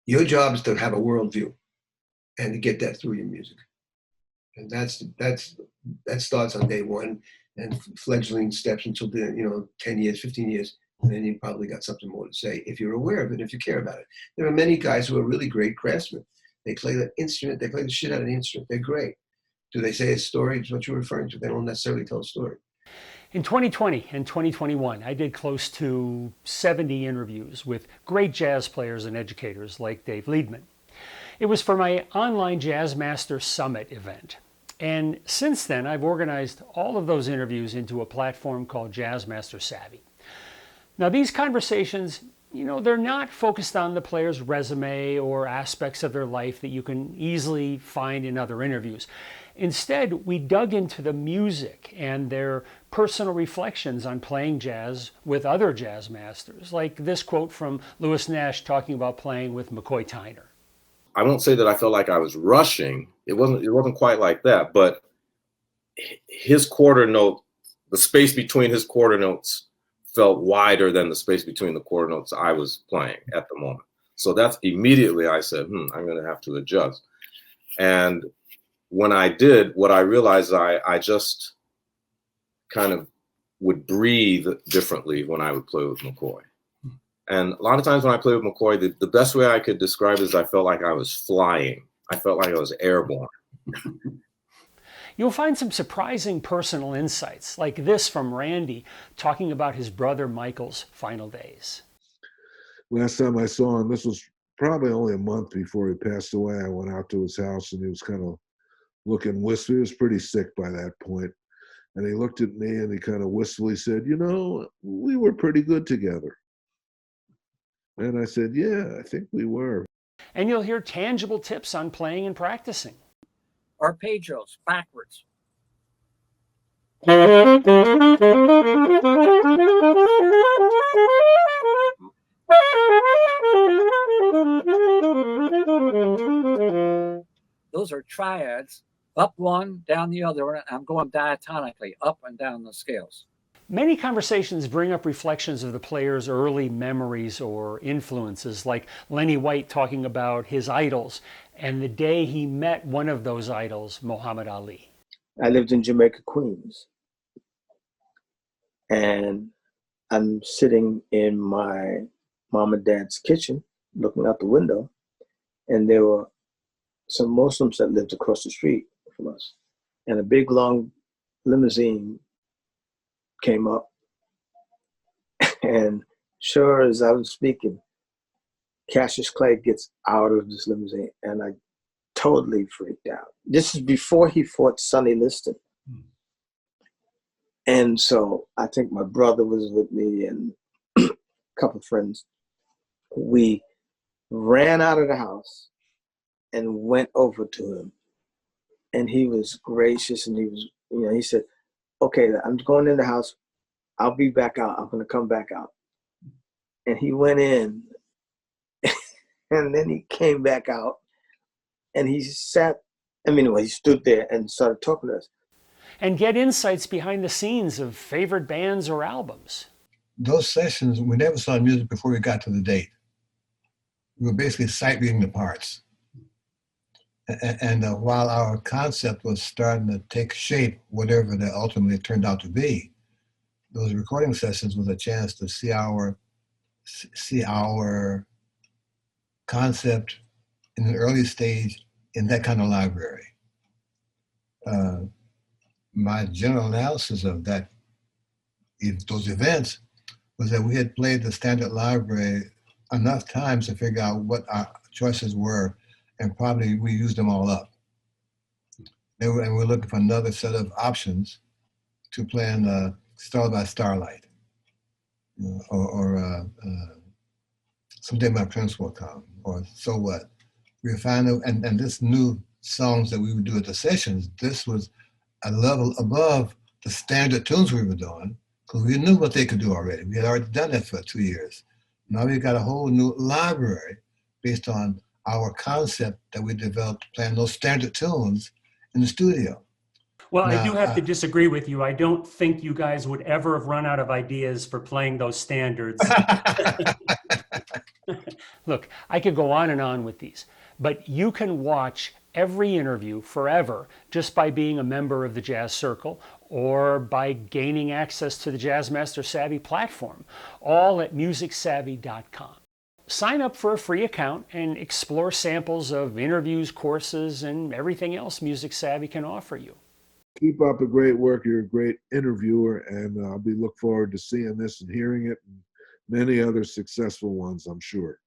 Your job is to have a worldview and to get that through your music. And that starts on day one, and fledgling steps until 10 years, 15 years, and then you probably got something more to say if you're aware of it, if you care about it. There are many guys who are really great craftsmen. They play the instrument, they play the shit out of the instrument. They're great. Do they say a story? It's what you're referring to. They don't necessarily tell a story. In 2020 and 2021, I did close to 70 interviews with great jazz players and educators like Dave Liebman. It was for my online Jazz Master Summit event. And since then, I've organized all of those interviews into a platform called Jazz Master Savvy. Now, these conversations, they're not focused on the player's resume or aspects of their life that you can easily find in other interviews. Instead, we dug into the music and their personal reflections on playing jazz with other jazz masters, like this quote from Louis Nash talking about playing with McCoy Tyner. I won't say that I felt like I was rushing. It wasn't quite like that, but his quarter note, the space between his quarter notes felt wider than the space between the quarter notes I was playing at the moment. So that's immediately I said, I'm going to have to adjust. And when I did, what I realized, I just kind of would breathe differently when I would play with McCoy. And a lot of times when I play with McCoy, the best way I could describe it is I felt like I was flying. I felt like I was airborne. You'll find some surprising personal insights, like this from Randy talking about his brother Michael's final days. Last time I saw him, this was probably only a month before he passed away. I went out to his house and he was kind of looking wistful. He was pretty sick by that point. And he looked at me and he kind of wistfully said, we were pretty good together. And I said, yeah, I think we were. And you'll hear tangible tips on playing and practicing. Arpeggios, backwards. Those are triads, up one, down the other one. I'm going diatonically, up and down the scales. Many conversations bring up reflections of the player's early memories or influences, like Lenny White talking about his idols and the day he met one of those idols, Muhammed Ali. I lived in Jamaica, Queens. And I'm sitting in my mom and dad's kitchen, looking out the window, and there were some Muslims that lived across the street from us. And a big, long limousine came up, and sure as I was speaking, Cassius Clay gets out of this limousine, and I totally freaked out. This is before he fought Sonny Liston. And so I think my brother was with me and a couple of friends. We ran out of the house and went over to him. And he was gracious, and he was, he said, okay, I'm going in the house. I'll be back out. I'm going to come back out. And he went in, and then he came back out, and he stood there and started talking to us. And get insights behind the scenes of favorite bands or albums. Those sessions, we never saw music before we got to the date. We were basically sight reading the parts. And while our concept was starting to take shape, whatever that ultimately turned out to be, those recording sessions was a chance to see our concept in an early stage in that kind of library. My general analysis of those events was that we had played the standard library enough times to figure out what our choices were, and probably we used them all up. And we're looking for another set of options to play in Starlight by Starlight, or Someday My Prince Will Come, or So What. We found, and this new songs that we would do at the sessions, this was a level above the standard tunes we were doing, because we knew what they could do already. We had already done that for 2 years. Now we've got a whole new library based on our concept that we developed playing those standard tunes in the studio. Well, now, I do have to disagree with you. I don't think you guys would ever have run out of ideas for playing those standards. Look, I could go on and on with these, but you can watch every interview forever just by being a member of the Jazz Circle or by gaining access to the Jazzmaster Savvy platform, all at musicsavvy.com. Sign up for a free account and explore samples of interviews, courses, and everything else Music Savvy can offer you. Keep up the great work. You're a great interviewer, and I'll be look forward to seeing this and hearing it, and many other successful ones, I'm sure.